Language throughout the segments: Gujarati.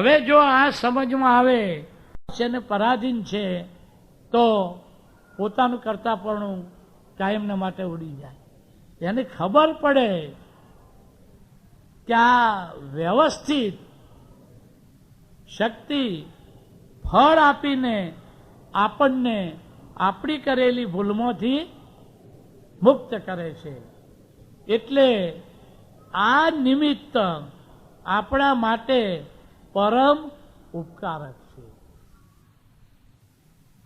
હવે જો આ સમજમાં આવે છે ને પરાધીન છે તો પોતાનું કરતાપણું કાયમના માટે ઉડી જાય. એને ખબર પડે કે આ વ્યવસ્થિત શક્તિ ફળ આપીને આપણને આપણી કરેલી ભૂલમાંથી મુક્ત કરે છે. એટલે આ નિમિત્ત આપણા માટે પરમ ઉપકારક છે.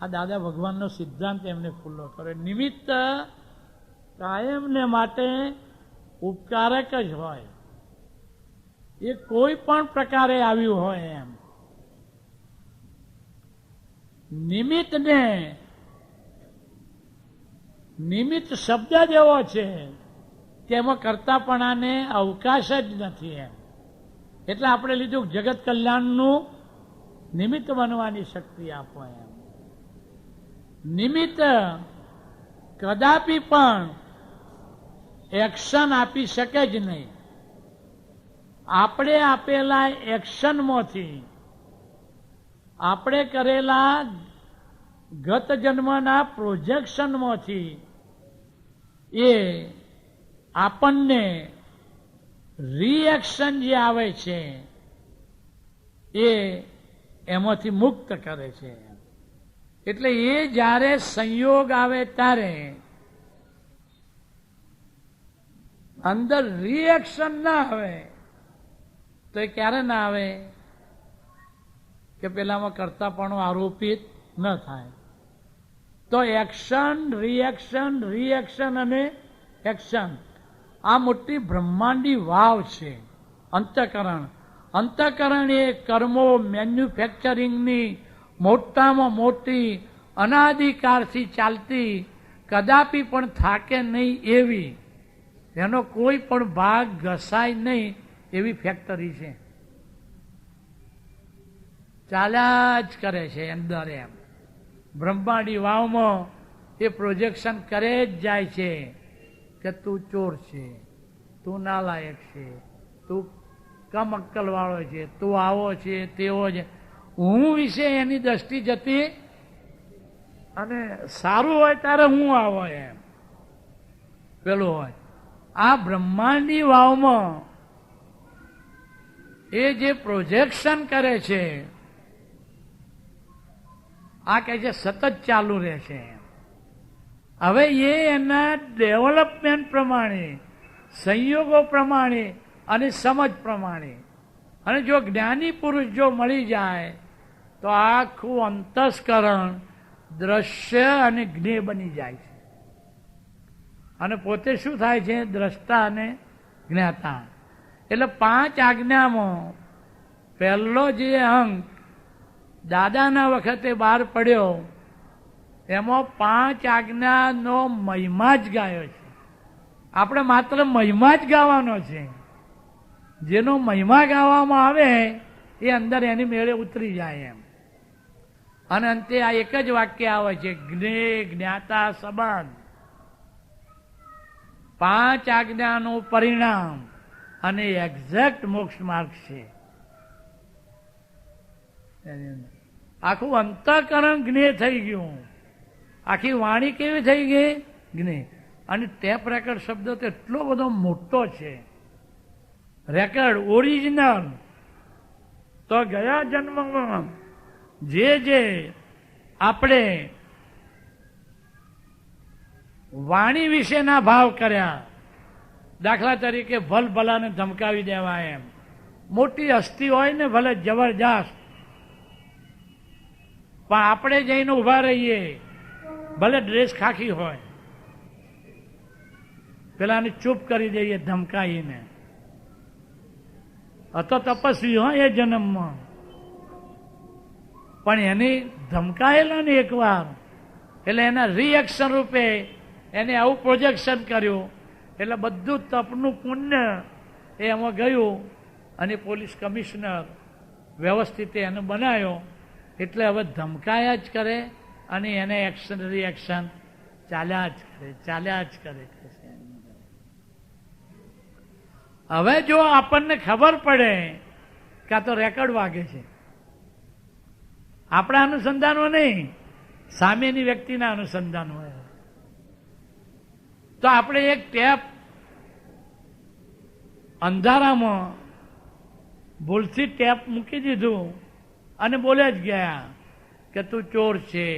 આ દાદા ભગવાનનો સિદ્ધાંત એમને ખુલ્લો કરે. નિમિત્ત કાયમને માટે ઉપકારક જ હોય, એ કોઈ પણ પ્રકારે આવ્યું હોય એમ. નિમિત્તને નિમિત્ત શબ્દ જ એવો છે કે એમાં કરતાપણાને અવકાશ જ નથી એમ. એટલે આપણે લીધું જગત કલ્યાણનું નિમિત્ત બનવાની શક્તિ આપો એમ. નિમિત્ત કદાપી પણ એક્શન આપી શકે જ નહીં. આપણે આપેલા એક્શનમાંથી, આપણે કરેલા ગત જન્મના પ્રોજેક્શનમાંથી એ આપણને રિએક્શન જે આવે છે એ એમાંથી મુક્ત કરે છે. એટલે એ જ્યારે સંયોગ આવે ત્યારે અંદર રિએક્શન ના આવે તો એ ક્યારે ના આવે કે પેલામાં કરતાપણું આરોપિત ન થાય. તો એક્શન, રિએક્શન, રિએક્શન અને એક્શન, આ મોટી બ્રહ્માંડી વાવ છે. અંતઃકરણ, અંતઃકરણ એ કર્મો મેન્યુફેક્ચરિંગની મોટામાં મોટી અનાદિકાળથી ચાલતી, કદાપી પણ થાકે નહીં એવી, એનો કોઈ પણ ભાગ ઘસાય નહીં એવી ફેક્ટરી છે. ચાલ્યા જ કરે છે અંદર એમ. બ્રહ્માંડી વાવમાં એ પ્રોજેક્શન કરે જ જાય છે કે તું ચોર છે, તું નાલાયક છે, તું કમ અક્કલ વાળો છે, તું આવો છે, તેવો છે. હું વિશે એની દ્રષ્ટિ જતી, અને સારું હોય ત્યારે હું આવો એમ પેલું હોય. આ બ્રહ્માંડી વાવમાં એ જે પ્રોજેક્શન કરે છે આ કહે છે સતત ચાલુ રહેશે. હવે એ એના ડેવલપમેન્ટ પ્રમાણે, સંયોગો પ્રમાણે અને સમજ પ્રમાણે, અને જો જ્ઞાની પુરુષ જો મળી જાય તો આખું અંતસ્કરણ દ્રશ્ય અને જ્ઞેય બની જાય છે. અને પોતે શું થાય છે? દ્રષ્ટા અને જ્ઞાતા. એટલે 5 આજ્ઞામાં પહેલો જે અંક દાદાના વખતે બહાર પડ્યો એમાં 5 આજ્ઞાનો મહિમા જ ગાયો છે. આપણે માત્ર મહિમા જ ગાવાનો છે. જેનો મહિમા ગાવામાં આવે એ અંદર એની મેળે ઉતરી જાય એમ. અને અંતે આ એક જ વાક્ય આવે છે, જ્ઞેય જ્ઞાતા સંબંધ. 5 આજ્ઞાનું પરિણામ અને એક્ઝેક્ટ મોક્ષ માર્ગ છે. આખું અંતઃકરણ જ્ઞેય થઈ ગયું. આખી વાણી કેવી થઈ ગઈ? જ્ઞેય. અને ટેપ રેકર્ડ શબ્દ તો એટલો બધો મોટો છે. રેકર્ડ ઓરિજિનલ તો ગયા જન્મમાં જે આપણે વાણી વિશેના ભાવ કર્યા, દાખલા તરીકે ભલ ભલાને ધમકાવી દેવા એમ. મોટી હસ્તી હોય ને ભલે જબરજસ્ત, પણ આપણે જઈને ઉભા રહીએ, ભલે ડ્રેસ ખાખી હોય, પેલાને ચૂપ કરી દઈએ ધમકાઈને. હતો તપસ્વી હોય એ જન્મમાં, પણ એની ધમકાયેલા ને એકવાર, એટલે એના રિએક્શન રૂપે એને આવું પ્રોજેક્શન કર્યું, એટલે બધું તપનું પુણ્ય એ એમાં ગયું. અને પોલીસ કમિશનર વ્યવસ્થિત એને બનાવ્યો. એટલે હવે ધમકાયા જ કરે અને એને એક્શન રિએક્શન ચાલ્યા જ કરે, ચાલ્યા જ કરે. હવે જો આપણને ખબર પડે કાં તો રેકર્ડ વાગે છે. આપણા અનુસંધાનો નહીં, સામેની વ્યક્તિના અનુસંધાન હોય. તો આપણે એક ટેપ અંધારામાં ભૂલથી ટેપ મૂકી દીધું અને બોલે જ ગયા કે તું ચોર છે,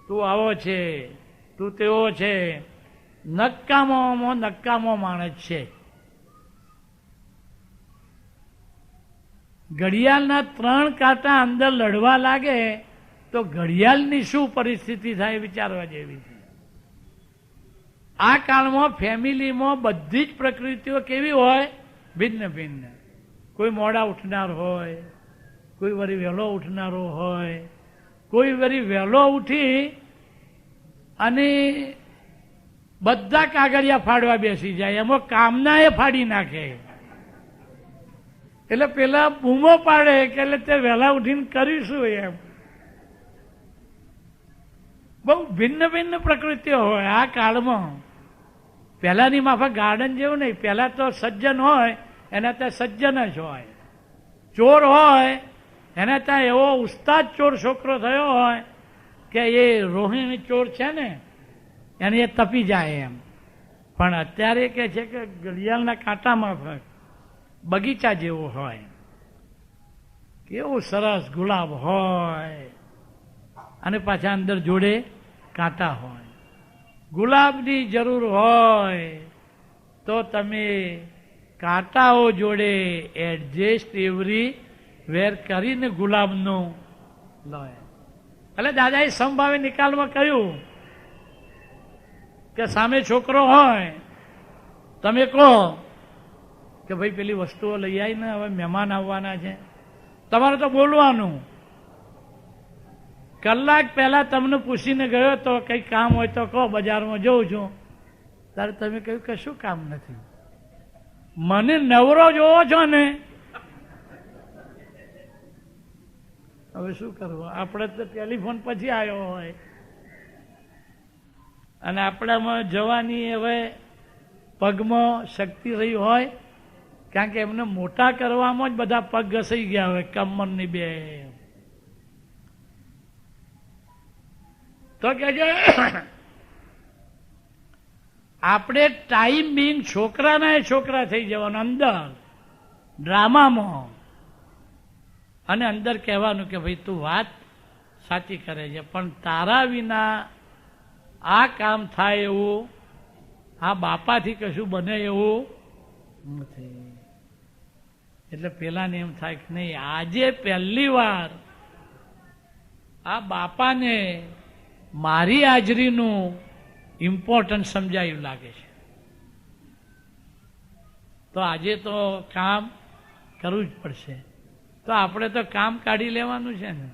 તું આવો છે, તું તેવો છે. નકામોમાં નકામો માણસ છે. ઘડિયાળના 3 કાંટા અંદર લડવા લાગે તો ઘડિયાળની શું પરિસ્થિતિ થાય વિચારવા જેવી છે. આ કાળમાં ફેમિલીમાં બધી જ પ્રકૃતિઓ કેવી હોય? ભિન્ન ભિન્ન. કોઈ મોડા ઉઠનાર હોય, કોઈ વળી વહેલો ઉઠનારો હોય, કોઈ વળી વહેલો ઉઠી અને બધા કાગળિયા ફાડવા બેસી જાય, એમાં કામના એ ફાડી નાખે. એટલે પેલા બૂમો પાડે કે એટલે તે વહેલા ઉઠીને કરીશું એમ. બહુ ભિન્ન ભિન્ન પ્રકૃતિઓ હોય આ કાળમાં. પહેલાની માફક ગાર્ડન જેવું નહીં. પહેલા તો સજ્જન હોય એના ત્યાં સજ્જન જ હોય. ચોર હોય એના ત્યાં એવો ઉસ્તાદ ચોર છોકરો થયો હોય કે એ રોહિણી ચોર છે ને એને એ તપી જાય એમ. પણ અત્યારે કે છે કે ઘડિયાળના કાંટા માફક બગીચા જેવો હોય. કેવું સરસ ગુલાબ હોય અને પાછા અંદર જોડે કાંટા હોય. ગુલાબની જરૂર હોય તો તમે કાંટાઓ જોડે એડજસ્ટ એવરી વેર કરીને ગુલાબનું લો. એટલે દાદાએ સમભાવે નિકાલમાં કહ્યું કે સામે છોકરો હોય, તમે કહો કે ભાઈ પેલી વસ્તુઓ લઈ આવીને હવે મહેમાન આવવાના છે, તમારે તો બોલવાનું. કલાક પહેલા તમને પૂછીને ગયો તો કંઈ કામ હોય તો કહો, બજારમાં જઉં છું. ત્યારે તમે કહ્યું કે શું કામ નથી, મને નવરો જોવો છો ને. હવે શું કરવું? આપણે તો ટેલિફોન પછી આવ્યો હોય અને આપણામાં જવાની હવે પગમાં શક્તિ રહી હોય, કારણ કે એમને મોટા કરવામાં જ બધા પગ ઘસાઈ ગયા હોય કમરની બે. તો કે આપણે ટાઈમ બિંગ છોકરાના એ છોકરા થઈ જવાનું અંદર ડ્રામામાં, અને અંદર કહેવાનું કે ભાઈ તું વાત સાચી કરે છે પણ તારા વિના આ કામ થાય એવું, આ બાપાથી કશું બને એવું નથી. એટલે પેલાને એમ થાય કે નહીં, આજે પહેલી વાર આ બાપાને મારી હાજરીનું ઇમ્પોર્ટન્સ સમજાયું લાગે છે. તો આજે તો કામ કરવું જ પડશે. તો આપણે તો કામ કાઢી લેવાનું છે ને.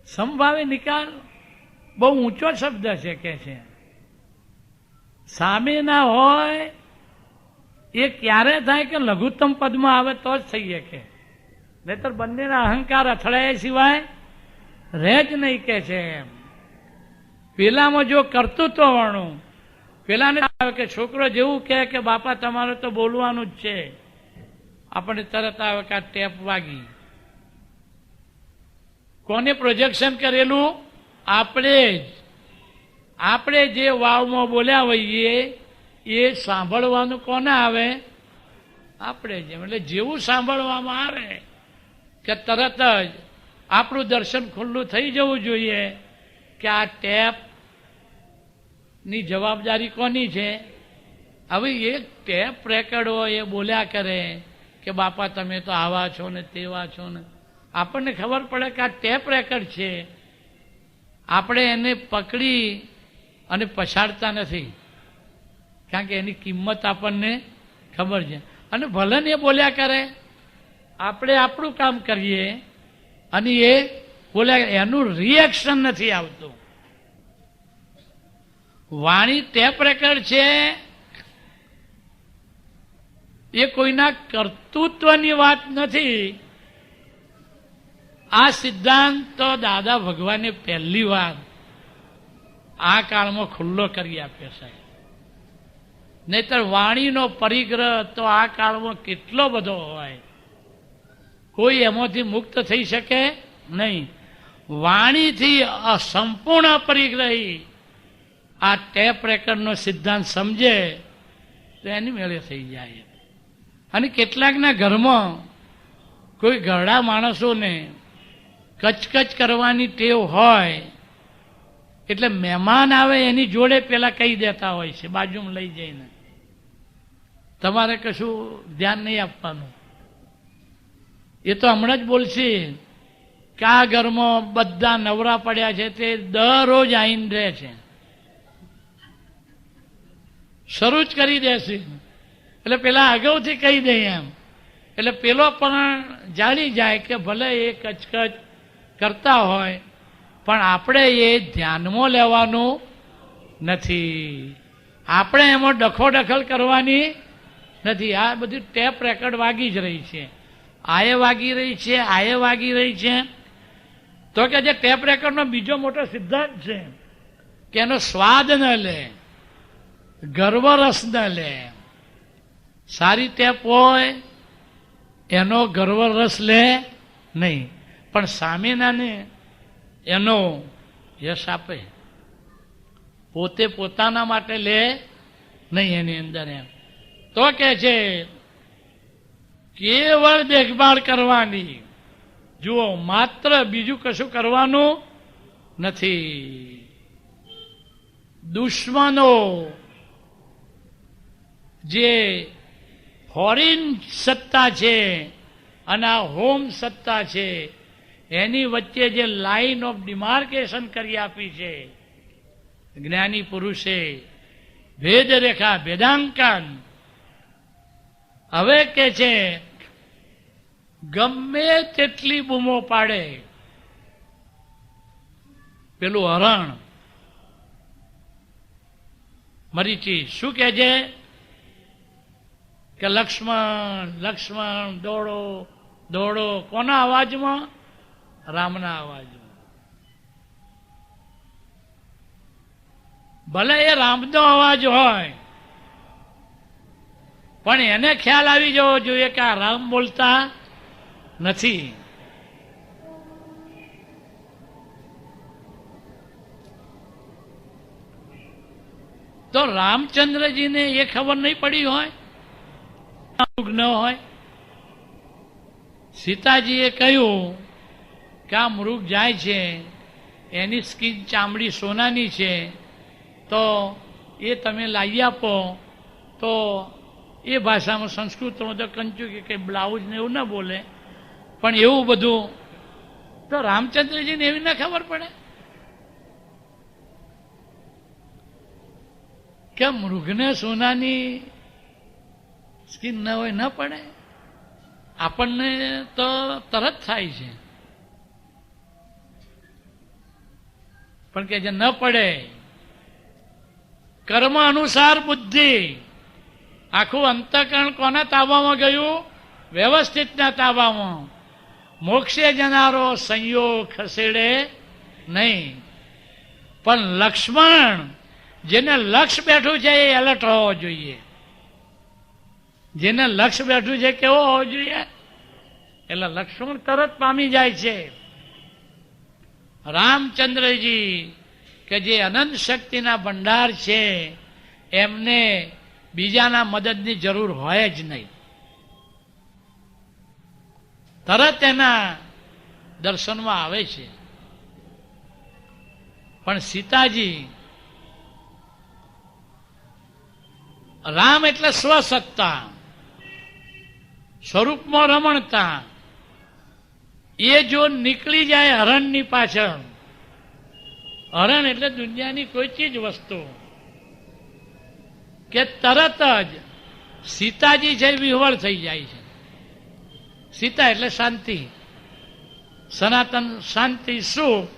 સમભાવે નિકાલ બહુ ઊંચો શબ્દ છે કે છે. સામે ના હોય એ ક્યારે થાય કે લઘુત્તમ પદમાં આવે તો જ થઈ શકે, નહીતર બંનેના અહંકાર અથડાયા સિવાય રહે જ નહીં કે છે. એમ પેલામાં જો કર્તૃત્વ વાળું, પેલાને આવે કે છોકરો જેવું કહે કે બાપા તમારે તો બોલવાનું જ છે, આપણે તરત આવે કે આ ટેપ વાગી. કોને પ્રોજેક્શન કરેલું? આપણે જ. આપણે જે વાવમાં બોલ્યા હોઈએ એ સાંભળવાનું કોને આવે? આપણે જ. એટલે જેવું સાંભળવામાં આવે કે તરત જ આપણું દર્શન ખુલ્લું થઈ જવું જોઈએ કે આ ટેપ ની જવાબદારી કોની છે? હવે એક ટેપ રેકર્ડો એ બોલ્યા કરે કે બાપા તમે તો આવા છો ને તેવા છો ને. આપણને ખબર પડે કે આ ટેપ રેકર્ડ છે, આપણે એને પકડી અને પછાડતા નથી, કારણ કે એની કિંમત આપણને ખબર છે. અને ભલે ને એ બોલ્યા કરે, આપણે આપણું કામ કરીએ અને એ બોલ્યા, એનું રિએક્શન નથી આવતું. વાણી ટેપ રેકર્ડ છે એ કોઈના કર્તૃત્વની વાત નથી. આ સિદ્ધાંત તો દાદા ભગવાને પહેલી વાર આ કાળમાં ખુલ્લો કરી આપ્યો સાહેબ. નહીતર વાણીનો પરિગ્રહ તો આ કાળમાં કેટલો બધો હોય, કોઈ એમાંથી મુક્ત થઈ શકે નહીં. વાણીથી સંપૂર્ણ પરિગ્રહી આ ટેપ રેકર્ડનો સિદ્ધાંત સમજે તો એની મેળે થઈ જાય. અને કેટલાકના ઘરમાં કોઈ ઘરડા માણસોને કચકચ કરવાની ટેવ હોય એટલે મહેમાન આવે એની જોડે પેલા કહી દેતા હોય છે બાજુમાં લઈ જઈને, તમારે કશું ધ્યાન નહીં આપવાનું. એ તો હમણાં જ બોલશે કે આ ઘરમાં બધા નવરા પડ્યા છે તે દરરોજ આવીને રહે છે, શરૂ જ કરી દેશે. એટલે પેલા અગાઉથી કહી દે એમ, એટલે પેલો પણ જાણી જાય કે ભલે એ કચકચ કરતા હોય પણ આપણે એ ધ્યાનમાં લેવાનું નથી, આપણે એમાં દખોદખલ કરવાની નથી. આ બધી ટેપ રેકર્ડ વાગી જ રહી છે, આએ વાગી રહી છે, આએ વાગી રહી છે. તો કે જે ટેપ રેકર્ડનો બીજો મોટો સિદ્ધાંત છે કે એનો સ્વાદ ન લે, ગર્વરસ ન લે. સારી ટેપ હોય એનો ગર્વરસ લે નહીં, પણ સામેનાને એનો યશ આપે, પોતે પોતાના માટે લે નહીં એની અંદર એમ. તો કે છે કેવળ દેખભાળ કરવાની, જુઓ માત્ર બીજું કશું કરવાનું નથી. દુશ્મનો જે ફોરેન સત્તા છે અને આ હોમ સત્તા છે એની વચ્ચે જે લાઈન ઓફ ડિમાર્કેશન કરી આપી છે જ્ઞાની પુરુષે, ભેદરેખા, ભેદાંકન. હવે કે છે ગમે તેટલી બૂમો પાડે પેલું હરણ મરીચી, શું કે છે કે લક્ષ્મણ લક્ષ્મણ દોડો દોડો. કોના અવાજમાં? રામના અવાજમાં. ભલે એ રામનો અવાજ હોય પણ એને ખ્યાલ આવી જવો જોઈએ કે આ રામ બોલતા નથી. તો રામચંદ્રજીને એ ખબર નહીં પડી હોય ન હોય. સીતાજીએ કહ્યું કે આ મૃગ જાય છે, એની સ્કીન ચામડી સોનાની છે, તો એ તમે લાવી આપો. તો એ ભાષામાં સંસ્કૃતમાં તો કંચું કે બ્લાઉઝ ને એવું ના બોલે, પણ એવું બધું. તો રામચંદ્રજીને એવી ના ખબર પડે કે મૃગને સોનાની સ્કીન ન હોય, ન પડે. આપણને તો તરત થાય છે, પણ કે જે ન પડે. કર્મ અનુસાર બુદ્ધિ, આખું અંતઃકરણ કોના તાબામાં ગયું? વ્યવસ્થિતના તાબામાં. મોક્ષે જનારો સંયોગ ખસેડે નહીં. પણ લક્ષ્મણ, જેને લક્ષ્ય બેઠું છે એ એલર્ટ હોવો જોઈએ. જેને લક્ષ્ય બેઠું છે કેવો હોવો જોઈએ? એટલે લક્ષ્મણ તરત પામી જાય છે. રામચંદ્રજી કે જે અનંત શક્તિના ભંડાર છે એમને બીજાના મદદની જરૂર હોય જ નહીં, તરત એના દર્શનમાં આવે છે. પણ સીતાજી, રામ એટલે સ્વસત્તા, સ્વરૂપમાં રમણતા. એ જો નીકળી જાય હરણની પાછળ, હરણ એટલે દુનિયાની કોઈ ચીજ વસ્તુ, કે તરત જ સીતાજી છે વિહવળ થઈ જાય છે. સીતા એટલે શાંતિ, સનાતન શાંતિ, સુખ.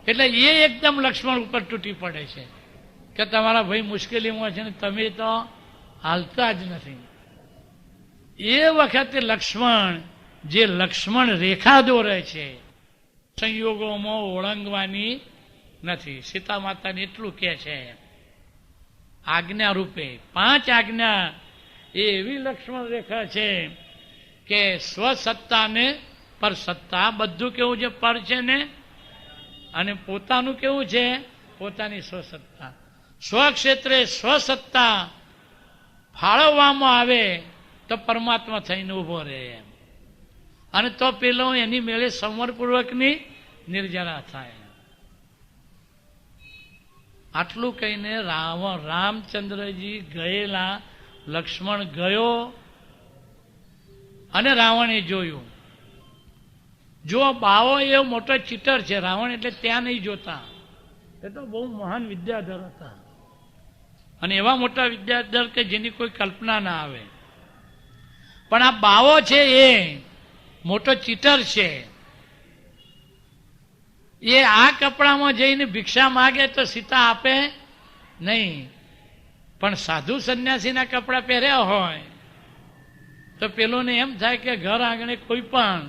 એટલે એ એકદમ લક્ષ્મણ ઉપર તૂટી પડે છે કે તમારા ભાઈ મુશ્કેલીમાં છે ને તમે તો હાલતા જ નથી. એ વખતે લક્ષ્મણ, જે લક્ષ્મણ રેખા દોરે છે, સંયોગોમાં ઓળંગવાની નથી. સીતા માતાને એટલું કહે છે. આજ્ઞા રૂપે 5 આજ્ઞા એ એવી લક્ષ્મણ રેખા છે કે સ્વસત્તા ને પરસત્તા, બધું કેવું છે પર છે ને, અને પોતાનું કેવું છે પોતાની સ્વસત્તા. સ્વક્ષેત્રે સ્વસત્તા ફાળવવામાં આવે તો પરમાત્મા થઈને ઉભો રહે એમ, અને તો પેલો એની મેળે સંવરપૂર્વકની નિર્જરા થાય. આટલું કહીને રામચંદ્રજી ગયેલા, લક્ષ્મણ ગયો અને રાવણે જોયું. જો બાવો એવો મોટો ચીટર છે રાવણ, એટલે ત્યાં નહીં જોતા. એ તો બહુ મહાન વિદ્યાધર હતા, અને એવા મોટા વિદ્યાધર કે જેની કોઈ કલ્પના ના આવે. પણ આ બાવો છે એ મોટો ચીટર છે. એ આ કપડામાં જઈને ભિક્ષા માગે તો સીતા આપે નહીં, પણ સાધુ સંન્યાસીના કપડા પહેર્યા હોય તો પેલોને એમ થાય કે ઘર આંગણે કોઈ પણ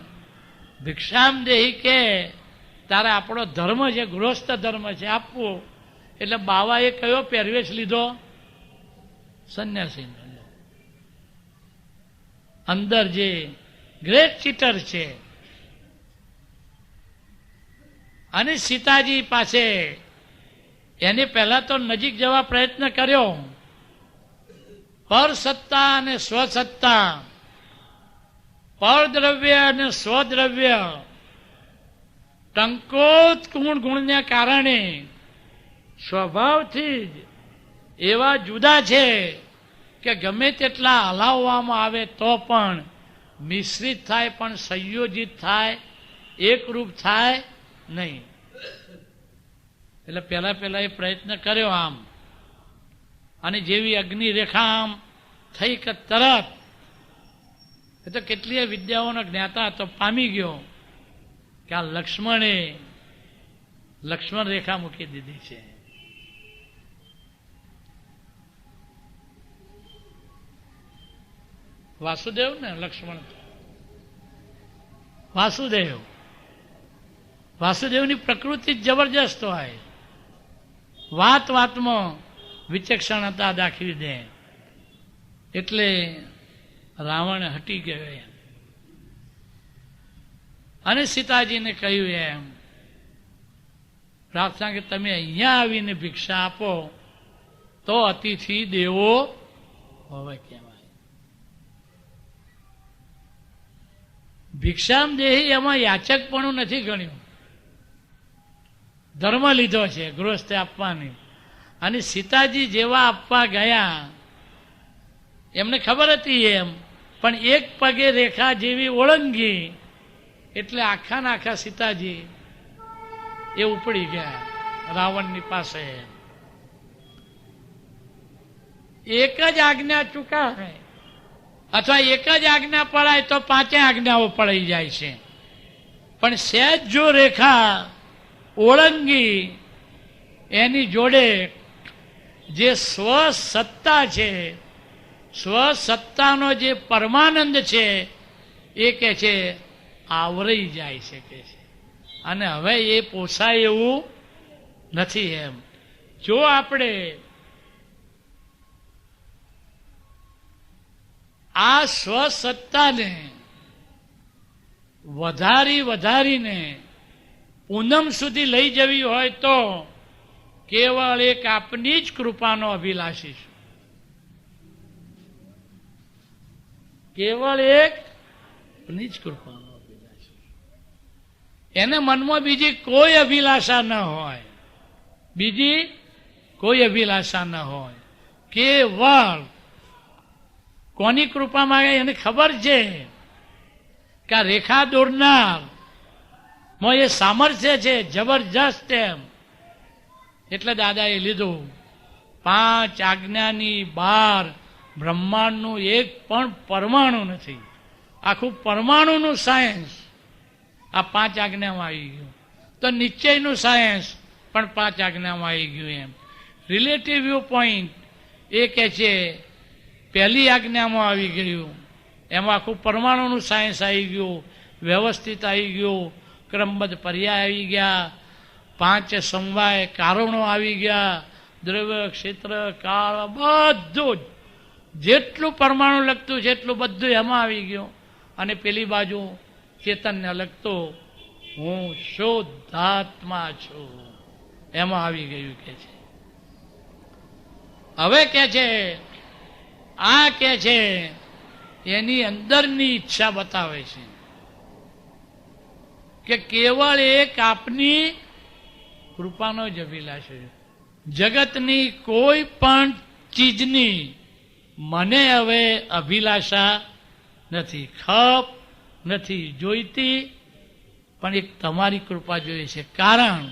ભિક્ષામ દેહી કે તારે આપણો ધર્મ છે, ગૃહસ્થ ધર્મ છે, આપવું. એટલે બાવાએ કયો પહેરવેશ લીધો? સંન્યાસીનો. અંદર જે ગ્રેટ ચીટર છે. અને સીતાજી પાસે એને પહેલા તો નજીક જવા પ્રયત્ન કર્યો. પર સત્તા અને સ્વસત્તા, પરદ્રવ્ય અને સ્વદ્રવ્ય ટંકોત ગુણને કારણે સ્વભાવથી જ એવા જુદા છે કે ગમે તેટલા હલાવવામાં આવે તો પણ મિશ્રિત થાય, પણ સંયોજિત થાય, એકરૂપ થાય નહીં. એટલે પહેલા એ પ્રયત્ન કર્યો આમ, અને જેવી અગ્નિ રેખા આમ થઈ કે તરત એ તો કેટલીય વિદ્યાઓનો જ્ઞાતા તો પામી ગયો કે આ લક્ષ્મણે લક્ષ્મણ રેખા મૂકી દીધી છે. વાસુદેવ ને લક્ષ્મણ, વાસુદેવની પ્રકૃતિ જબરજસ્ત હોય, વાત વાતમાં વિચક્ષણતા દાખવી દે. એટલે રાવણ હટી ગયો એમ, અને સીતાજીને કહ્યું એમ પ્રાર્થના કે તમે અહીંયા આવીને ભિક્ષા આપો તો અતિથિ દેવો હવે કહેવાય. ભિક્ષામ દેહી એમાં યાચકપણું નથી ગણ્યું, ધર્મ લીધો છે ગૃહસ્થે આપવાની. અને સીતાજી જેવા આપવા ગયા એમને ખબર હતી એમ, પણ એક પગે રેખા જેવી ઓળંગી એટલે આખા સીતાજી એ ઉપડી ગયા રાવણની પાસે. એક જ આજ્ઞા ચૂકાય અથવા એક જ આજ્ઞા પડાય તો 5 આજ્ઞાઓ પડાઈ જાય છે, પણ સહેજ જો રેખા ઓળંગી એની જોડે જે સ્વસત્તા છે, સ્વસત્તાનો જે પરમાનંદ છે એ કે છે આવરી જાય છે કે છે, અને હવે એ પોસાય એવું નથી એમ. જો આપણે આ સ્વસત્તાને વધારીને પૂનમ સુધી લઈ જવી હોય તો કેવળ એક આપની જ કૃપાનો અભિલાષી છું. કેવળ એક આપની જ કૃપાનો અભિલાષી. એને મનમાં બીજી કોઈ અભિલાષા ન હોય, બીજી કોઈ અભિલાષા ન હોય. કેવળ કોની કૃપા માંગે એને ખબર છે કે આ રેખા દોરનાર માં એ સામર્થ્ય છે જબરજસ્ત એમ. એટલે દાદાએ લીધું 5 આજ્ઞાની બહાર બ્રહ્માંડનું એક પણ પરમાણુ નથી. આખું પરમાણુનું સાયન્સ આ 5 આજ્ઞામાં આવી ગયું. તો નિશ્ચયનું સાયન્સ પણ 5 આજ્ઞામાં આવી ગયું એમ. રિલેટિવ વ્યૂ પોઈન્ટ એ કે છે પહેલી આજ્ઞામાં આવી ગયું. એમાં આખું પરમાણુનું સાયન્સ આવી ગયું, વ્યવસ્થિત આવી ગયું, ક્રમબદ્ધ પર્યાય આવી ગયા, 5 સમવાય કારણો આવી ગયા, દ્રવ્ય, ક્ષેત્ર, કાળ બધું જ જેટલું પરમાણુ લગતું છે એટલું બધું એમાં આવી ગયું. અને પેલી બાજુ ચેતનને લગતું હું શુદ્ધાત્મા છું એમાં આવી ગયું કે છે. હવે કે છે આ કે છે એની અંદરની ઈચ્છા બતાવે છે કે કેવળ એક આપની કૃપાનો જ અભિલાષ છે. જગતની કોઈ પણ ચીજની મને હવે અભિલાષા નથી, ખપ નથી જોઈતી, પણ એક તમારી કૃપા જોઈએ છે. કારણ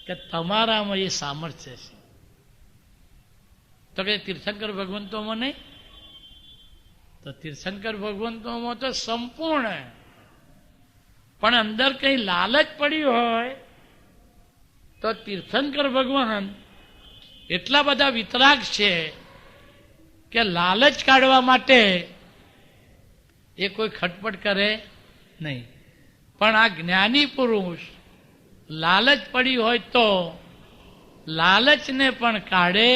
કે તમારામાં એ સામર્થ્ય છે. તો કે તીર્થંકર ભગવંતોમાં નહીં, તો તીર્થંકર ભગવંતોમાં તો સંપૂર્ણ, પણ અંદર કઈ લાલચ પડી હોય તો તીર્થંકર ભગવાન એટલા બધા વિતરાગ છે કે લાલચ કાઢવા માટે એ કોઈ ખટપટ કરે નહીં. પણ આ જ્ઞાની પુરુષ લાલચ પડી હોય તો લાલચને પણ કાઢે.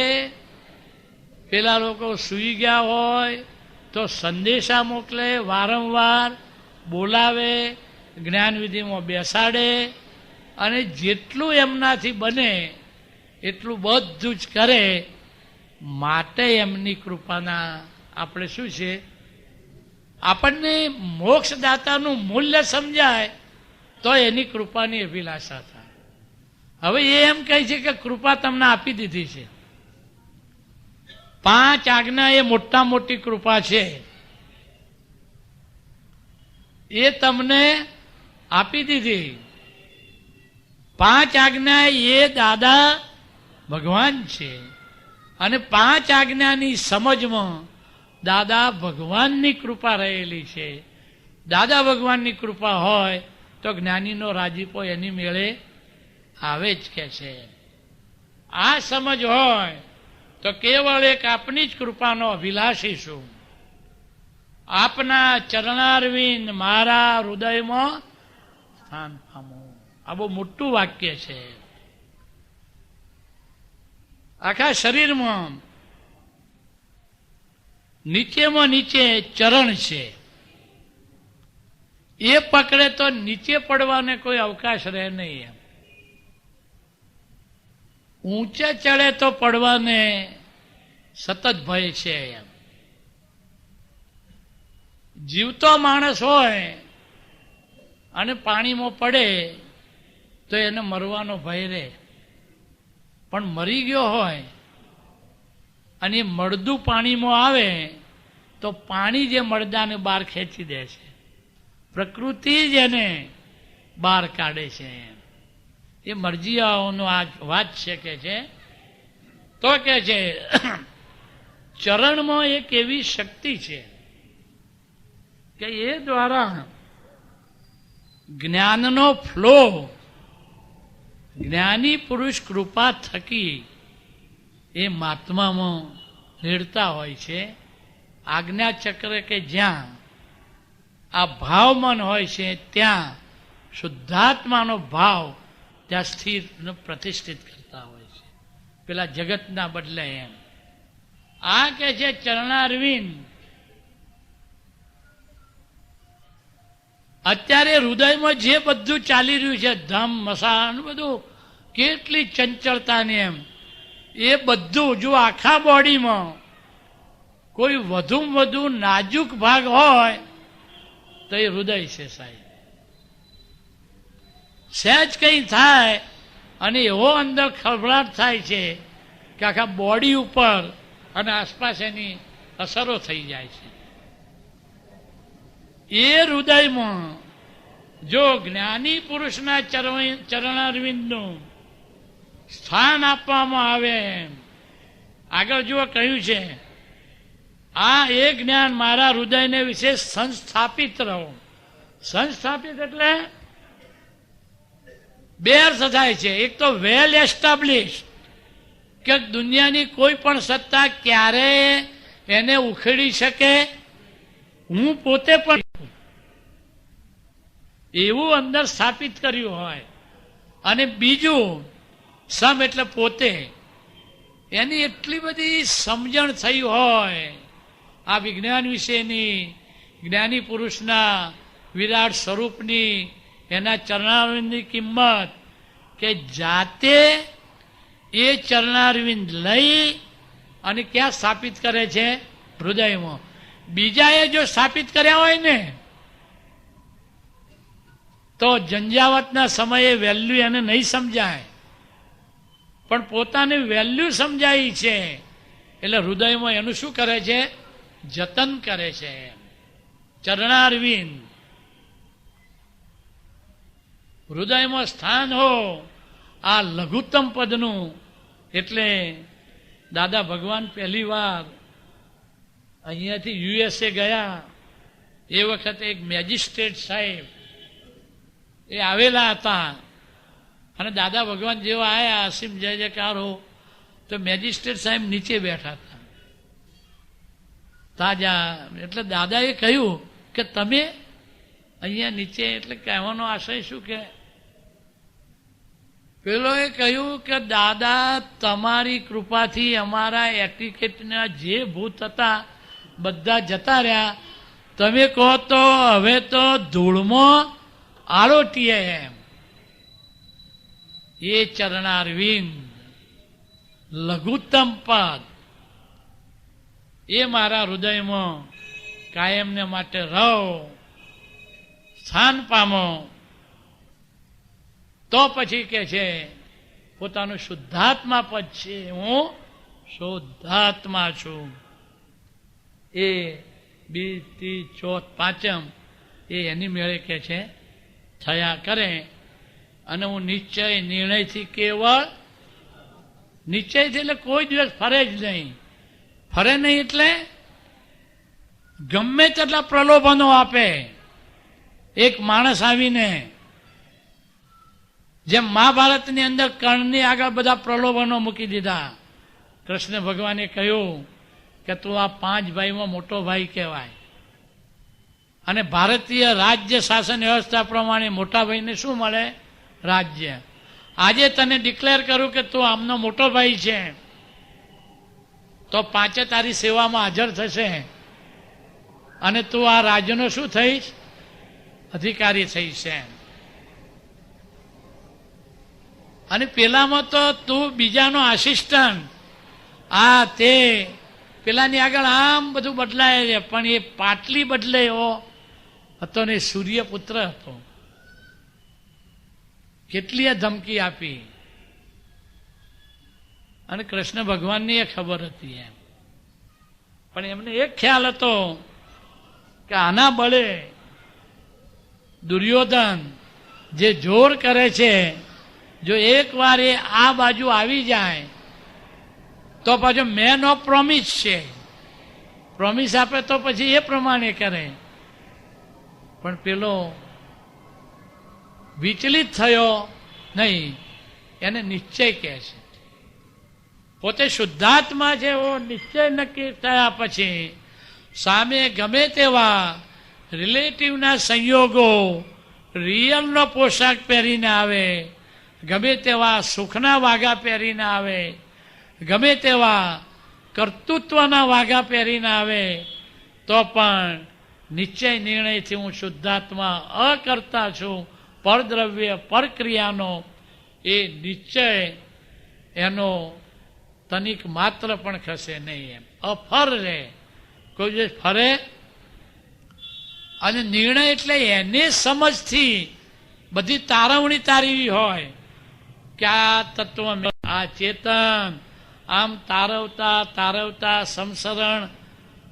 પેલા લોકો સૂઈ ગયા હોય તો સંદેશા મોકલે, વારંવાર બોલાવે, જ્ઞાન વિધિમાં બેસાડે અને જેટલું એમનાથી બને એટલું બધું જ કરે. માટે એમની કૃપાના આપણે શું છે, આપણને મોક્ષદાતાનું મૂલ્ય સમજાય તો એની કૃપાની અભિલાષા થાય. હવે એ એમ કહે છે કે કૃપા તમને આપી દીધી છે. 5 આજ્ઞા એ મોટા મોટી કૃપા છે, એ તમને આપી દીધી. 5 આજ્ઞા એ દાદા ભગવાન છે અને 5 આજ્ઞાની સમજમાં દાદા ભગવાનની કૃપા રહેલી છે. દાદા ભગવાનની કૃપા હોય તો જ્ઞાનીનો રાજીપો એની મેળે આવે જ કે છે. આ સમજ હોય તો કેવળ એક આપની જ કૃપાનો અભિલાષી છું. આપના ચરણારવિંદ મારા હૃદયમાં સ્થાન પામો. આ બહુ મોટું વાક્ય છે. આખા શરીરમાં નીચેમાં નીચે ચરણ છે, એ પકડે તો નીચે પડવાને કોઈ અવકાશ રહે નહીં. એમ ઊંચે ચડે તો પડવાને સતત ભય છે. એમ જીવતો માણસ હોય અને પાણીમાં પડે તો એને મરવાનો ભય રહે, પણ મરી ગયો હોય અને એ મળદું પાણીમાં આવે તો પાણી જે મળદાને બહાર ખેંચી દે છે, પ્રકૃતિ જ એને બહાર કાઢે છે. એ મરજીયાઓનો આ વાત છે કે છે. તો કે છે ચરણમાં એક એવી શક્તિ છે કે એ દ્વારા જ્ઞાનનો ફ્લો જ્ઞાની પુરુષ કૃપા થકી એ મહાત્મામાં રેડતા હોય છે. આજ્ઞા ચક્ર કે જ્યાં આ ભાવમન હોય છે ત્યાં શુદ્ધાત્માનો ભાવ ત્યાં સ્થિર પ્રતિષ્ઠિત કરતા હોય છે, પેલા જગતના બદલે. એમ આ કે છે ચરણારવિંદ અત્યારે હૃદયમાં જે બધું ચાલી રહ્યું છે, ધમ મસાન બધું, કેટલી ચંચળતા ને એમ, એ બધું જો આખા બોડીમાં કોઈ વધુમાં વધુ નાજુક ભાગ હોય તો એ હૃદય છે સાહેબ. સહેજ કઈ થાય અને એવો અંદર ખળભળાટ થાય છે કે આખા બોડી ઉપર અને આસપાસ એની અસરો થઈ જાય છે. એ હૃદયમાં જો જ્ઞાની પુરુષના ચરણારવિંદનું સ્થાન આપવામાં આવે. આગળ જુઓ કહ્યું છે આ એ જ્ઞાન મારા હૃદયને વિશે સંસ્થાપિત રહો. સંસ્થાપિત એટલે બે અર્થ થાય છે. એક તો વેલ એસ્ટાબ્લિશ કે દુનિયાની કોઈ પણ સત્તા ક્યારે એને ઉખેડી શકે, હું પોતે પણ એવું અંદર સ્થાપિત કર્યું હોય. અને બીજું સમ એટલે પોતે, એની એટલી બધી સમજણ થઈ હોય આ વિજ્ઞાન વિશેની, જ્ઞાની પુરુષના વિરાટ સ્વરૂપની, એના ચરણારવિંદની કિંમત, કે જાતે એ ચરણારવિંદ લઈ અને ક્યાં સ્થાપિત કરે છે? હૃદયમાં. બીજાએ જો સ્થાપિત કર્યા હોય ને તો ઝંઝાવતના સમયે વેલ્યુ એને નહીં સમજાય, પણ પોતાને વેલ્યુ સમજાય છે એટલે હૃદયમાં એનું શું કરે છે? જતન કરે છે. ચરણારવિંદ હૃદયમાં સ્થાન હો આ લઘુત્તમ પદનું. એટલે દાદા ભગવાન પહેલી વાર અહીંયાથી યુએસએ ગયા એ વખતે એક મેજિસ્ટ્રેટ સાહેબ એ આવેલા હતા અને દાદા ભગવાન જેવા આયા, અસીમ જય જયકાર હો, તો મેજિસ્ટ્રેટ સાહેબ નીચે બેઠા હતા તાજા. એટલે દાદાએ કહ્યું કે તમે અહીંયા નીચે, એટલે કહેવાનો આશય શું? કે પેલોએ કહ્યું કે દાદા તમારી કૃપાથી અમારા એટિકેટના જે ભૂત હતા બધા જતા રહ્યા, તમે કહો તો હવે તો ધૂળમાં આળોટીએ એમ. એ ચરણારવિંદ લઘુત્તમ પદ એ મારા હૃદયમાં કાયમને માટે રહો, સ્થાન પામો. તો પછી કે છે પોતાનું શુદ્ધાત્મા પદ છે, હું શુદ્ધાત્મા છું. એ બીજી ચોથ પાંચમ એ એની મેળે કે છે થયા કરે. અને હું નિશ્ચય નિર્ણયથી, કેવળ નિશ્ચયથી, એટલે કોઈ દિવસ ફરે જ નહીં. ફરે નહીં એટલે ગમે તેટલા પ્રલોભનો આપે એક માણસ આવીને, જેમ મહાભારતની અંદર કર્ણની આગળ બધા પ્રલોભનો મૂકી દીધા. કૃષ્ણ ભગવાને કહ્યું કે તું આ 5 ભાઈમાં મોટો ભાઈ કહેવાય, અને ભારતીય રાજ્ય શાસન વ્યવસ્થા પ્રમાણે મોટા ભાઈને શું મળે? રાજ્ય. આજે તને ડિક્લેર કરું કે તું આમનો મોટો ભાઈ છે તો 5 તારી સેવામાં હાજર થશે અને તું આ રાજ્યનો શું થઈશ? અધિકારી થઈશ. અને પેલામાં તો તું બીજાનો આસિસ્ટન્ટ, આ તે પેલાની આગળ આમ બધું બદલાય છે, પણ એ પાટલી બદલે એવો હતો ને સૂર્યપુત્ર હતો. કેટલીય ધમકી આપી અને કૃષ્ણ ભગવાનની એ ખબર હતી એમ. પણ એમને એક ખ્યાલ હતો કે આના બળે દુર્યોધન જે જોર કરે છે, જો એકવાર એ આ બાજુ આવી જાય તો પાછો મેન ઓફ પ્રોમિસ છે. પ્રોમિસ આપે તો પછી એ પ્રમાણે કરે. પણ પેલો વિચલિત થયો નહીં, એને નિશ્ચય કહે છે. પોતે શુદ્ધાત્મા છે એવો નિશ્ચય નક્કી થયા પછી સામે ગમે તેવા રિલેટિવના સંયોગો રિયલનો પોશાક પહેરીને આવે, ગમે તેવા સુખના વાઘા પહેરીને આવે, ગમે તેવા કર્તૃત્વના વાઘા પહેરીને આવે, તો પણ નિશ્ચય નિર્ણયથી હું શુદ્ધાત્મા અકર્તા છું, પરદ્રવ્ય પરક્રિયાનો એ નિશ્ચય એનો તનિક માત્ર પણ ખસે નહીં. એમ અફર રહે, કોઈ જે ફરે. અને નિર્ણય એટલે એને સમજથી બધી તારવણી તારવી હોય કે આ તત્વ, આ ચેતન આમ તારવતા તારવતા સંસરણ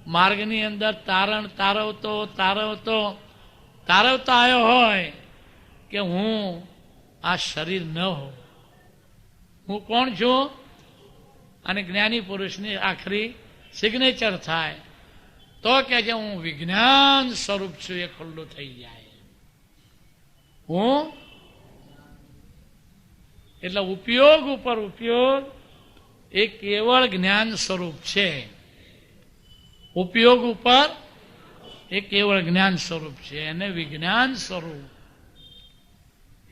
માર્ગની અંદર તારવતો આવ્યો હોય કે હું આ શરીર ન હોઉં, હું કોણ છું? અને જ્ઞાની પુરુષની આખરી સિગ્નેચર થાય તો કે છે હું વિજ્ઞાન સ્વરૂપ છું. એ ખુલ્લું થઈ જાય. હું એટલે ઉપયોગ ઉપર ઉપયોગ એ કેવળ જ્ઞાન સ્વરૂપ છે. ઉપયોગ ઉપર એ કેવળ જ્ઞાન સ્વરૂપ છે. અને વિજ્ઞાન સ્વરૂપ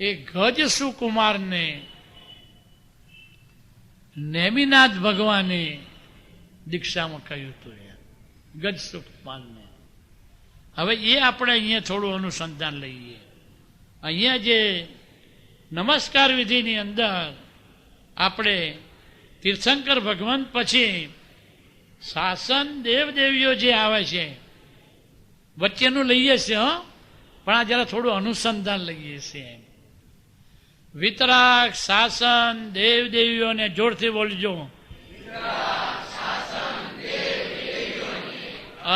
એ ગજ સુકુમારને નેમિનાથ ભગવાને દીક્ષામાં કહ્યું હતું ગજ સુખપાલને. હવે એ આપણે અહીંયા થોડું અનુસંધાન લઈએ. અહીંયા જે નમસ્કાર વિધિની અંદર આપણે તીર્થંકર ભગવાન પછી શાસન દેવદેવીઓ જે આવે છે વચ્ચેનું લઈએ છીએ, પણ આ જરા થોડું અનુસંધાન લઈએ છીએ. વિતરાગ શાસન દેવદેવીઓને જોરથી બોલજો.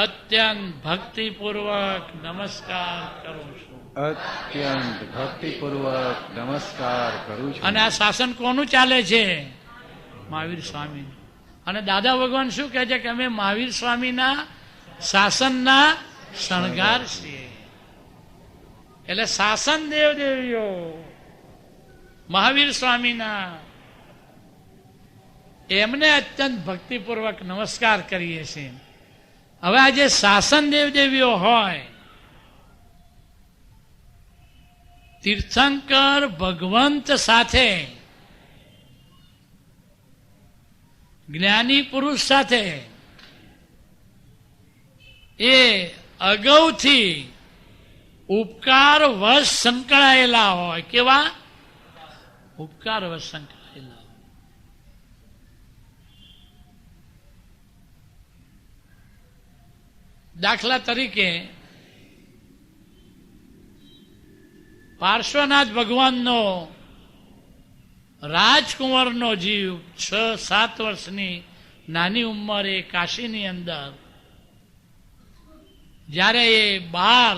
અત્યંત ભક્તિપૂર્વક નમસ્કાર કરું છું. અત્યંત ભક્તિપૂર્વક નમસ્કાર કરું છું. અને આ શાસન કોનું ચાલે છે? મહાવીર સ્વામી. અને દાદા ભગવાન શું કહે છે કે અમે મહાવીર સ્વામીના શાસનના શણગાર છીએ. એટલે શાસન દેવદેવીઓ મહાવીર સ્વામીના એમને અત્યંત ભક્તિપૂર્વક નમસ્કાર કરીએ છીએ. હવે આ જે શાસન દેવદેવીઓ હોય, તીર્થંકર ભગવંત સાથે જ્ઞાની પુરુષ સાથે એ અગાઉથી ઉપકાર વશ સંકળાયેલા હોય. કેવા? ઉપકાર વશ સંકળાયેલા. દાખલા તરીકે પાર્શ્વનાથ ભગવાનનો રાજકુંવરનો જીવ 6-7 વર્ષની નાની ઉંમરે કાશીની અંદર જ્યારે એ બહાર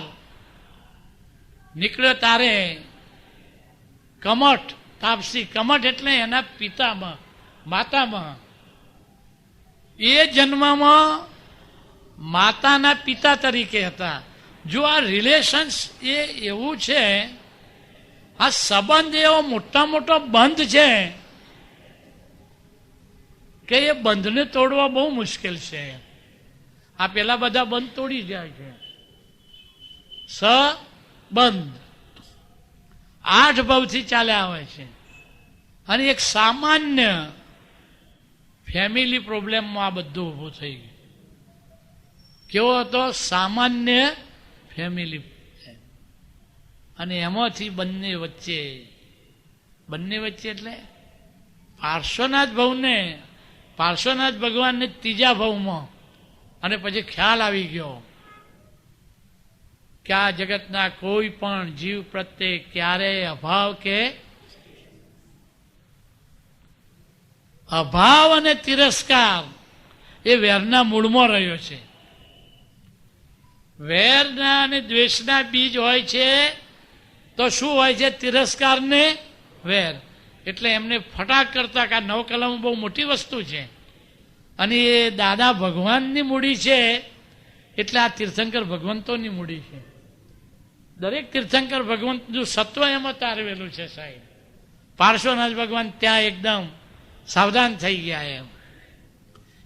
નીકળ્યો ત્યારે કમઠ તાપસી, કમઠ એટલે એના પિતામાં માતામાં, એ જન્મમાં માતાના પિતા તરીકે હતા. જો આ રિલેશન્સ એ એવું છે, આ સંબંધ એવો મોટા મોટો બંધ છે કે એ બંધને તોડવા બહુ મુશ્કેલ છે. આ પેલા બધા બંધ તોડી જાય છે. સંબંધ 8 ભાવથી ચાલ્યા આવે છે. અને એક સામાન્ય ફેમિલી પ્રોબ્લેમમાં આ બધું ઊભું થઈ ગયું. કેવો હતો? સામાન્ય ફેમિલી. અને એમાંથી બંને વચ્ચે એટલે પાર્શ્વનાથ ભગવાનને ત્રીજા ભાવમાં અને પછી ખ્યાલ આવી ગયો કે આ જગતના કોઈ પણ જીવ પ્રત્યે ક્યારેય અભાવ અને તિરસ્કાર એ વેરના મૂળમાં રહ્યો છે. વેરના અને દ્વેષના બીજ હોય છે તો શું હોય છે? તિરસ્કાર ને વેર. એટલે એમને ફટાક કરતા કે 9 કલમ બહુ મોટી વસ્તુ છે અને એ દાદા ભગવાનની મૂડી છે, એટલે આ તીર્થંકર ભગવંતોની મૂડી છે. દરેક તીર્થંકર ભગવંતનું સત્વ એમાં તારવેલું છે સાહેબ. પાર્શ્વનાથ ભગવાન ત્યાં એકદમ સાવધાન થઈ ગયા એમ,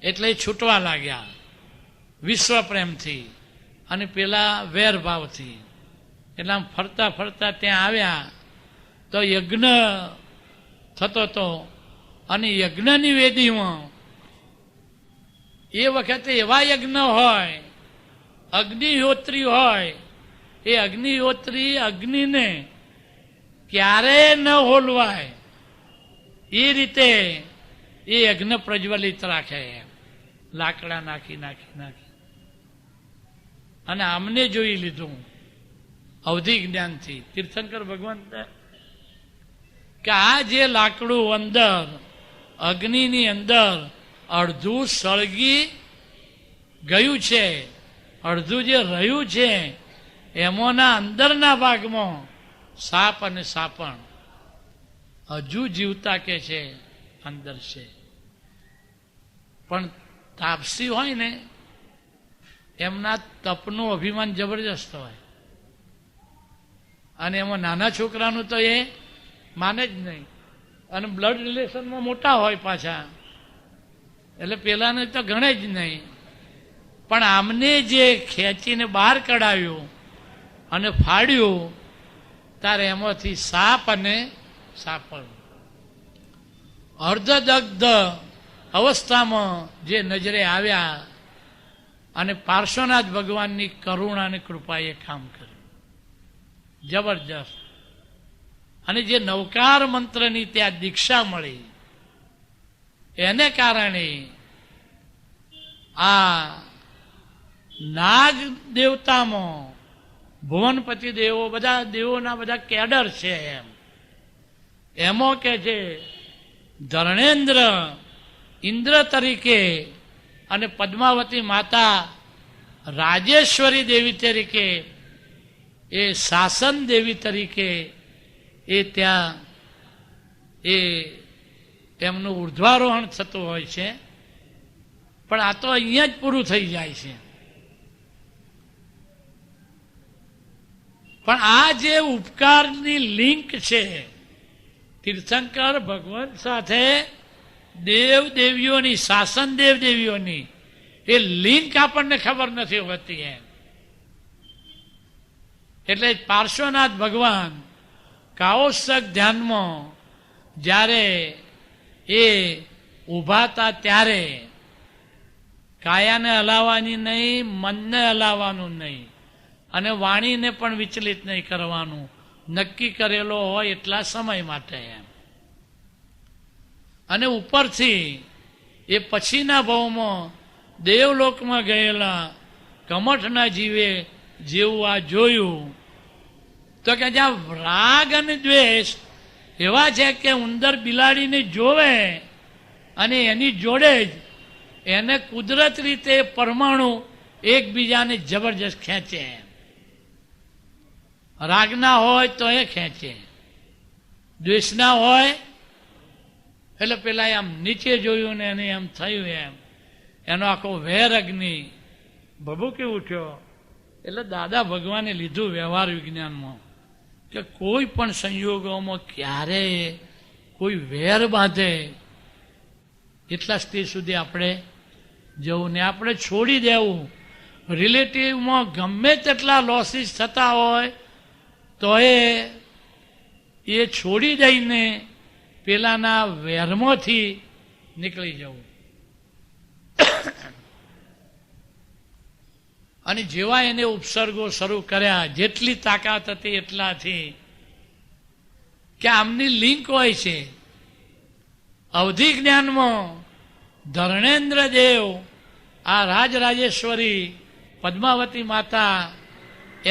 એટલે છૂટવા લાગ્યા વિશ્વ પ્રેમથી અને પેલા વેરભાવથી. એટલે આમ ફરતા ફરતા ત્યાં આવ્યા તો યજ્ઞ થતો હતો. અને યજ્ઞની વેદીમાં એ વખતે એવા યજ્ઞ હોય, અગ્નિહોત્રી હોય, એ અગ્નિહોત્રી અગ્નિને ક્યારેય ન હોલવાય એ રીતે એ યજ્ઞ પ્રજ્વલિત રાખે, લાકડા નાખી. અને આમને જોઈ લીધું અવધિ જ્ઞાનથી તીર્થંકર ભગવાન કે આ જે લાકડું અંદર અગ્નિની અંદર અડધું સળગી ગયું છે, અડધું જે રહ્યું છે એમાંના અંદરના ભાગમાં સાપ અને સાપણ હજુ જીવતા કે છે અંદર છે. પણ તાપસી હોય ને એમના તપનું અભિમાન જબરજસ્ત હોય. અને એમાં નાના છોકરાનું તો એ માને જ નહીં. અને બ્લડ રિલેશનમાં મોટા હોય પાછા, એટલે પેલાને તો ગણે જ નહીં. પણ આમને જે ખેંચીને બહાર કઢાવ્યું અને ફાડ્યું ત્યારે એમાંથી સાપ અને સાપણ અર્ધદગ્ધ અવસ્થામાં જે નજરે આવ્યા અને પાર્શ્વનાથ ભગવાનની કરુણા અને કૃપાએ કામ કર્યું જબરજસ્ત. અને જે નવકાર મંત્રની ત્યાં દીક્ષા મળી એને કારણે આ નાગ દેવતામાં ભુવનપતિ દેવો બધા દેવોના બધા કેડર છે. એમાં કે છે ધર્ણેન્દ્ર ઇન્દ્ર તરીકે અને પદ્માવતી માતા રાજેશ્વરી દેવી તરીકે, એ શાસન દેવી તરીકે એ ત્યાં એ એમનું ઉર્ધ્વારોહણ થતું હોય છે. પણ આ તો અહીંયા જ પૂરું થઈ જાય છે. પણ આ જે ઉપકારની લિંક છે તીર્થંકર ભગવાન સાથે દેવ દેવીઓની, શાસન દેવ દેવીઓની, એ લિંક આપણને ખબર નથી હોતી એમ. એટલે પાર્શ્વનાથ ભગવાન કાઓત્સક ધ્યાનમાં જ્યારે એ ઊભા હતા ત્યારે કાયાને હલાવવાની નહીં, મનને હલાવવાનું નહીં અને વાણીને પણ વિચલિત નહીં કરવાનું, નક્કી કરેલો હોય એટલા સમય માટે એમ. અને ઉપરથી એ પછીના ભાવમાં દેવલોકમાં ગયેલા કમઠના જીવે જેવું આ જોયું તો કે જ્યાં રાગ અને દ્વેષ એવા છે કે ઉંદર બિલાડીને જોવે અને એની જોડે જ એને કુદરત રીતે પરમાણુ એકબીજાને જબરજસ્ત ખેંચે. રાગના હોય તો એ ખેંચે, દ્વેષના હોય એટલે પેલા આમ નીચે જોયું ને એને એમ થયું એમ એનો આખો વેર અગ્નિ ભભૂકી ઉઠ્યો. એટલે દાદા ભગવાને લીધું વ્યવહાર વિજ્ઞાનમાં કે કોઈ પણ સંયોગોમાં ક્યારેય કોઈ વેર બાંધે એટલા સ્ટેજ સુધી આપણે જવું ને આપણે છોડી દેવું. રિલેટિવમાં ગમે તેટલા લોસીસ થતા હોય તો એ છોડી દઈને પેલાના વેરમાંથી નીકળી જવું. અને જેવા એને ઉપસર્ગો શરૂ કર્યા જેટલી તાકાત હતી એટલાથી કે આમની લિંક હોય છે. અવધિ જ્ઞાનમાં ધર્ણેન્દ્ર દેવ, આ રાજરાજેશ્વરી પદ્માવતી માતા,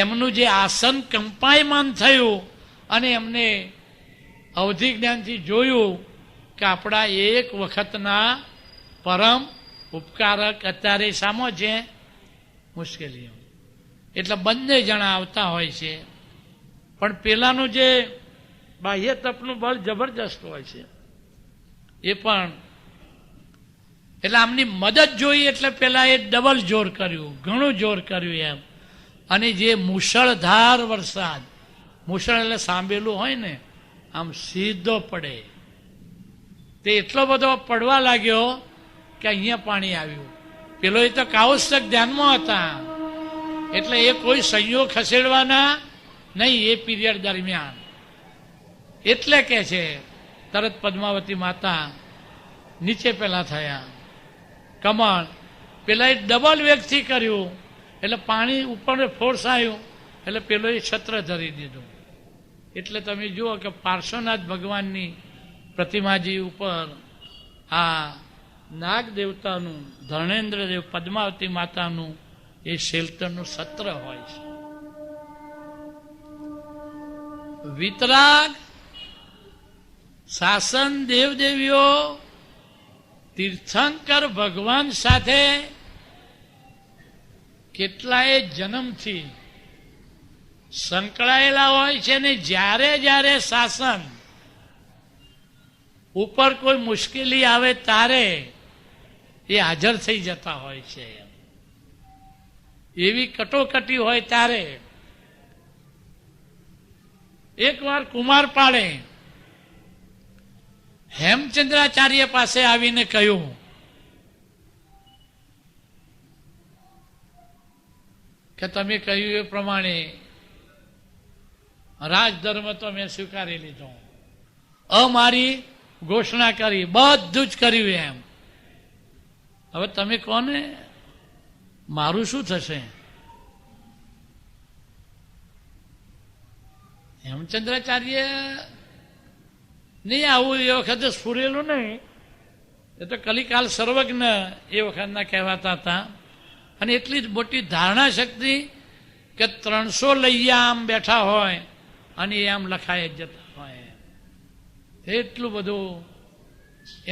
એમનું જે આસન કંપાયમાન થયું અને એમને અવધિ જ્ઞાનથી જોયું કે આપણા એક વખતના પરમ ઉપકારક અત્યારે સામો છે મુશ્કેલીઓ. એટલે બંને જણા આવતા હોય છે. પણ પેલાનું જે બાહ્ય તપનું બળ જબરજસ્ત હોય છે એ પણ. એટલે આમની મદદ જોઈ એટલે પેલા એ ડબલ જોર કર્યું, ઘણું જોર કર્યું એમ. અને જે મુશળધાર વરસાદ, મુશળ એટલે સાંભળેલું હોય ને આમ સીધો પડે, તે એટલો બધો પડવા લાગ્યો કે અહીંયા પાણી આવ્યું. પેલો એ તો કાઉસ્તક ધ્યાનમાં હતા એટલે એ કોઈ સંયોગ ખસેડવાના નહીં એ પીરિયડ દરમિયાન. એટલે કે છે તરત પદ્માવતી માતા નીચે પેલા થયા. કમળ પેલા એ ડબલ વેગથી કર્યું એટલે પાણી ઉપર ફોર્સ આવ્યું એટલે પેલો એ છત્ર ધરી દીધું. એટલે તમે જુઓ કે પાર્શ્વનાથ ભગવાનની પ્રતિમાજી ઉપર આ નાગ દેવતાનું, ધર્ણેન્દ્ર દેવ, પદ્માવતી માતાનું એ શેલ્ટરનું સત્ર હોય છે. વિતરાગ, શાસન દેવદેવીઓ તીર્થંકર ભગવાન સાથે કેટલાય જન્મથી સંકળાયેલા હોય છે ને જ્યારે જ્યારે શાસન ઉપર કોઈ મુશ્કેલી આવે ત્યારે એ હાજર થઈ જતા હોય છે. એવી કટોકટી હોય ત્યારે એકવાર કુમારપાળે હેમચંદ્રાચાર્ય પાસે આવીને કહ્યું કે તમે કહ્યું એ પ્રમાણે રાજધર્મ તો મેં સ્વીકારી લીધો, અમારી ઘોષણા કરી, બધું જ કર્યું એમ. હવે તમે કોને મારું શું થશે? હેમચંદ્રાચાર્ય નહીં આવું એ વખતે સ્ફુરેલું નહીં. એ તો કલિકાલ સર્વજ્ઞ એ વખતના કહેવાતા હતા. અને એટલી જ મોટી ધારણા શક્તિ કે 300 લૈયા આમ બેઠા હોય અને એ આમ લખાઈ જ જતા હોય. એટલું બધું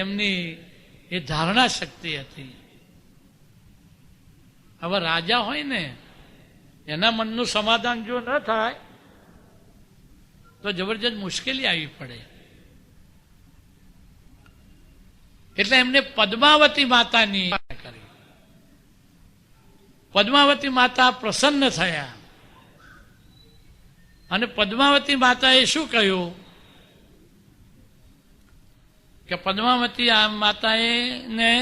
એમની એ ધારણા શક્તિ હતી. હવે રાજા હોય ને એના મનનું સમાધાન જો ન થાય તો જબરજસ્ત મુશ્કેલી આવી પડે. એટલે એમને પદ્માવતી માતાની કરી. પદ્માવતી માતા પ્રસન્ન થયા અને પદ્માવતી માતાએ શું કહ્યું કે પદ્માવતી આ માતાએ ને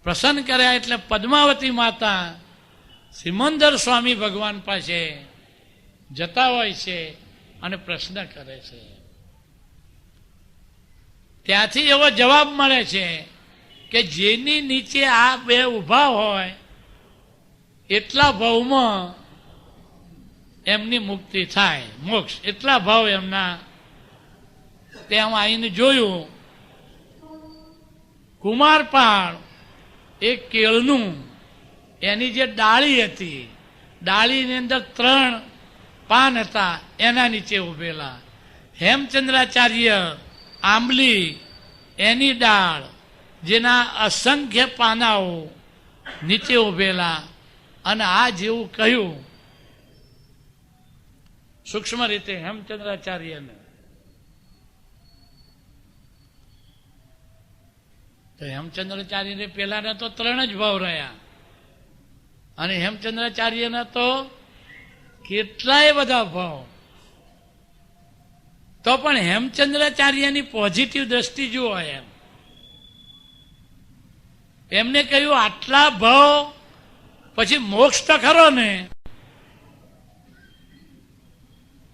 પ્રસન્ન કર્યા એટલે પદ્માવતી માતા સિમંદર સ્વામી ભગવાન પાસે જતા હોય છે અને પ્રશ્ન કરે છે. ત્યાંથી એવો જવાબ મળે છે કે જેની નીચે આ બે ઊભા હોય એટલા ભાવમાં એમની મુક્તિ થાય, મોક્ષ એટલા ભાવ એમના. ત્યાં આવીને જોયું કુમારપાળ એક કેળનું એની જે ડાળી હતી, ડાળીની અંદર 3 પાન હતા, એના નીચે ઉભેલા. હેમચંદ્રાચાર્ય આંબલી એની ડાળ જેના અસંખ્ય પાનાઓ નીચે ઉભેલા. અને આ જેવું કહ્યું સૂક્ષ્મ રીતે હેમચંદ્રાચાર્યને, તો હેમચંદ્રાચાર્યને પેલાના તો 3 જ ભાવ રહ્યા અને હેમચંદ્રાચાર્યના તો કેટલાય બધા ભાવ. તો પણ હેમચંદ્રાચાર્યની પોઝિટિવ દ્રષ્ટિ જુઓ. એમને કહ્યું આટલા ભાવ પછી મોક્ષ તો ખરો ને,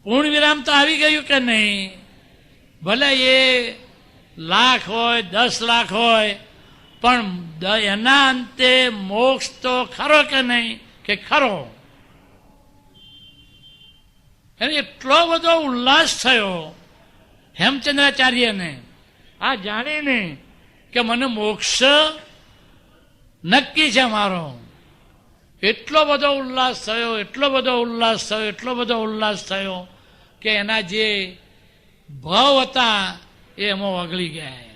પૂર્ણ વિરામ તો આવી ગયું કે નહીં? ભલે એ લાખ હોય 10 લાખ હોય પણ એના અંતે મોક્ષ તો ખરો કે નહીં? કે ખરો. એને એટલો બધો ઉલ્લાસ થયો હેમચંદ્રાચાર્યને આ જાણીને કે મને મોક્ષ નક્કી છે મારો. એટલો બધો ઉલ્લાસ થયો, એટલો બધો ઉલ્લાસ થયો, એટલો બધો ઉલ્લાસ થયો કે એના જે ભાવ હતા એ એમાં ઓગળી ગયા.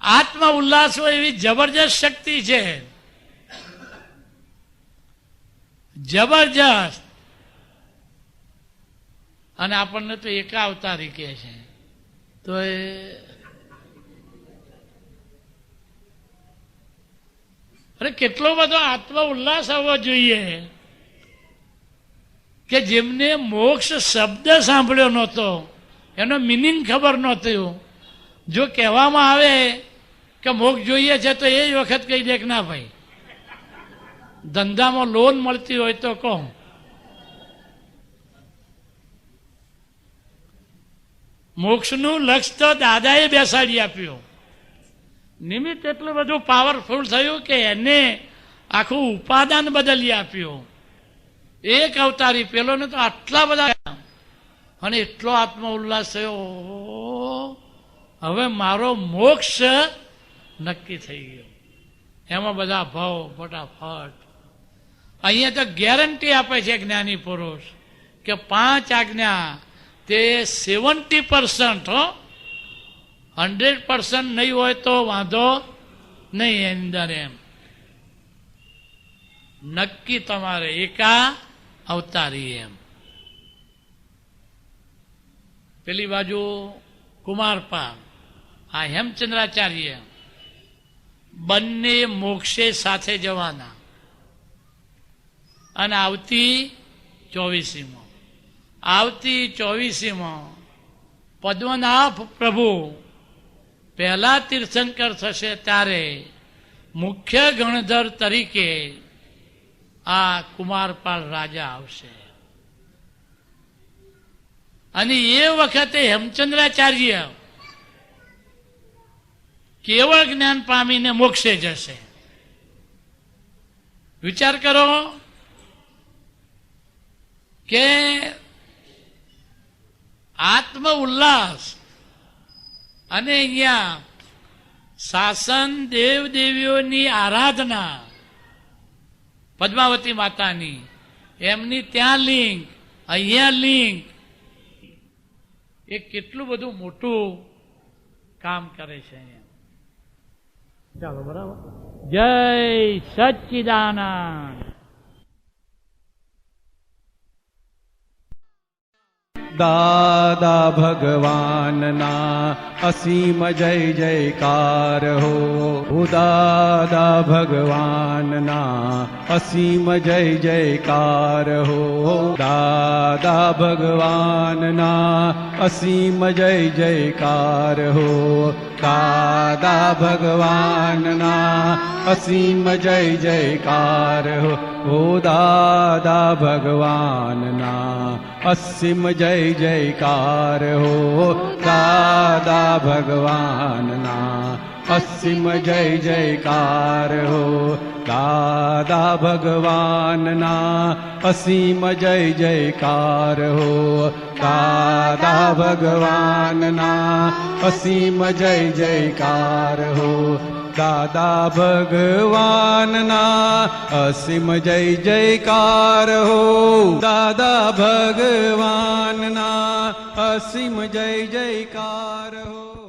આત્મ ઉલ્લાસ હોય એવી જબરજસ્ત શક્તિ છે, જબરજસ્ત. અને આપણને તો એકાવતારી કહે છે. તો અરે કેટલો બધો આત્મ ઉલ્લાસ આવવો જોઈએ કે જેમને મોક્ષ શબ્દ સાંભળ્યો નહોતો, એનો મિનિંગ ખબર નહોતું. જો કહેવામાં આવે કે મોક્ષ જોઈએ છે તો એ જ વખત કહી દે કે ના ભાઈ, ધંધામાં લોન મળતી હોય તો કહો. મોક્ષનું લક્ષ્ય તો દાદાએ બેસાડી આપ્યું. નિમિત્ત એટલું બધું પાવરફુલ થયું કે એને આખું ઉપાદાન બદલી આપ્યું. એક અવતારી, પેલોને તો આટલા બધા, અને એટલો આત્મ ઉલ્લાસ થયો, હવે મારો મોક્ષ નક્કી થઈ ગયો. એમાં બધા ભાવ ફટાફટ. અહીંયા તો ગેરંટી આપે છે જ્ઞાની પુરુષ કે 5 આજ્ઞા તે 70% હો, 100% નહીં હોય તો વાંધો નહીં. એની અંદર એમ નક્કી તમારે એકા અવતારી. એમ પેલી બાજુ કુમારપાળ, આ હેમચંદ્રાચાર્ય, બંને મોક્ષે સાથે જવાના. અને આવતી 24માં પદ્મનાભ પ્રભુ પહેલા તીર્થંકર થશે ત્યારે મુખ્ય ગણધર તરીકે આ કુમારપાળ રાજા આવશે. અને એ વખતે હેમચંદ્રાચાર્ય કેવળ જ્ઞાન પામીને મોક્ષે જશે. વિચાર કરો કે આત્મ ઉલ્લાસ અને અહીંયા શાસન દેવ દેવીઓની આરાધના પદ્માવતી માતાની, એમની ત્યાં લિંગ, અહીંયા લિંગ, એ કેટલું બધું મોટું કામ કરે છે. ચાલો, બરાબર. જય સચ્ચિદાનંદ. દાદા ભગવાનના અસીમ જય જયકાર હો. દાદા ભગવાનના અસીમ જય જયકાર હો. દાદા ભગવાનના અસીમ જય જયકાર હો. દાદા ભગવાનના અસીમ જય જયકાર હો. ઓ દાદા ભગવાનના અસીમ જય જયકાર હો. દાદા ભગવાનના અસીમ જય જયકાર હો. દાદા ભગવાનના અસીમ જય જયકાર હો. દાદા ભગવાનના અસીમ જય જયકાર હો. દાદા ભગવાનના અસીમ જય જયકાર હો. દાદા ભગવાનના અસીમ જય જયકાર હો.